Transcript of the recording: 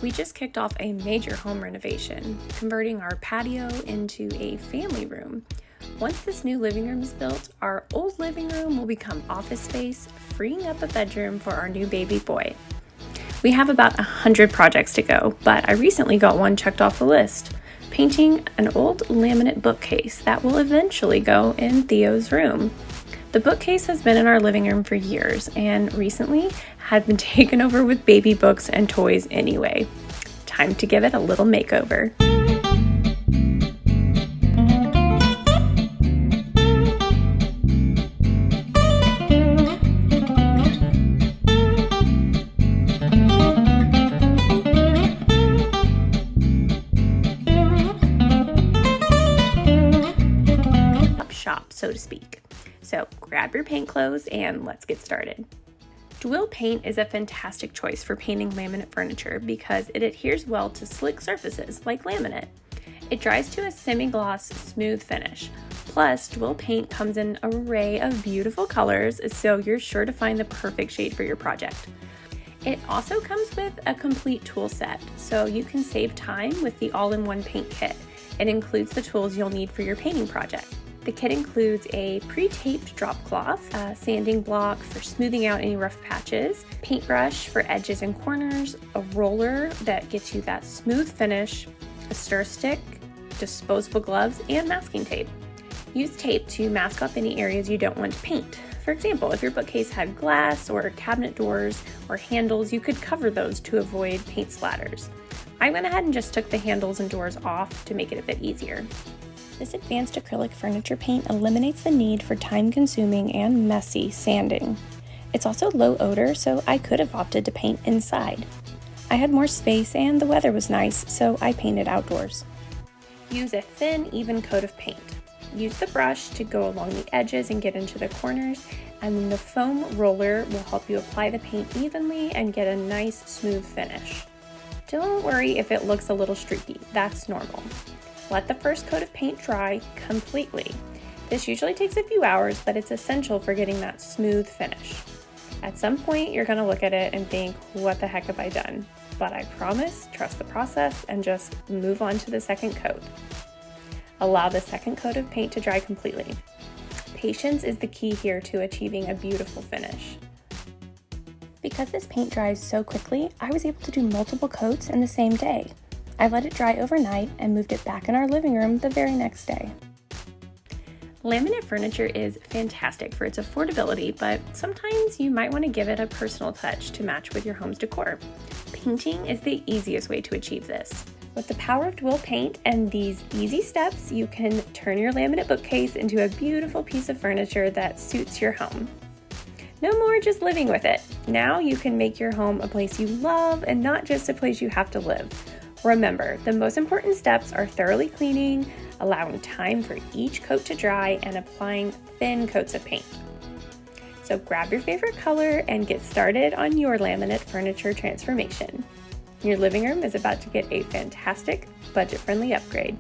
We just kicked off a major home renovation, converting our patio into a family room. Once this new living room is built, our old living room will become office space, freeing up a bedroom for our new baby boy. We have about 100 projects to go, but I recently got one checked off the list, painting an old laminate bookcase that will eventually go in Theo's room. The bookcase has been in our living room for years and recently had been taken over with baby books and toys anyway. Time to give it a little makeover. Shop, so to speak. So grab your paint clothes and let's get started. DWIL paint is a fantastic choice for painting laminate furniture because it adheres well to slick surfaces like laminate. It dries to a semi-gloss, smooth finish. Plus, DWIL paint comes in an array of beautiful colors, so you're sure to find the perfect shade for your project. It also comes with a complete tool set, so you can save time with the all-in-one paint kit. It includes the tools you'll need for your painting project. The kit includes a pre-taped drop cloth, a sanding block for smoothing out any rough patches, paintbrush for edges and corners, a roller that gets you that smooth finish, a stir stick, disposable gloves, and masking tape. Use tape to mask up any areas you don't want to paint. For example, if your bookcase had glass or cabinet doors or handles, you could cover those to avoid paint splatters. I went ahead and just took the handles and doors off to make it a bit easier. This advanced acrylic furniture paint eliminates the need for time-consuming and messy sanding. It's also low odor, so I could have opted to paint inside. I had more space and the weather was nice, so I painted outdoors. Use a thin, even coat of paint. Use the brush to go along the edges and get into the corners, and then the foam roller will help you apply the paint evenly and get a nice, smooth finish. Don't worry if it looks a little streaky, that's normal. Let the first coat of paint dry completely. This usually takes a few hours, but it's essential for getting that smooth finish. At some point, you're gonna look at it and think, what the heck have I done? But I promise, trust the process and just move on to the second coat. Allow the second coat of paint to dry completely. Patience is the key here to achieving a beautiful finish. Because this paint dries so quickly, I was able to do multiple coats in the same day. I let it dry overnight and moved it back in our living room the very next day. Laminate furniture is fantastic for its affordability, but sometimes you might want to give it a personal touch to match with your home's decor. Painting is the easiest way to achieve this. With the power of DWIL paint and these easy steps, you can turn your laminate bookcase into a beautiful piece of furniture that suits your home. No more just living with it. Now you can make your home a place you love and not just a place you have to live. Remember, the most important steps are thoroughly cleaning, allowing time for each coat to dry, and applying thin coats of paint. So grab your favorite color and get started on your laminate furniture transformation. Your living room is about to get a fantastic, budget-friendly upgrade.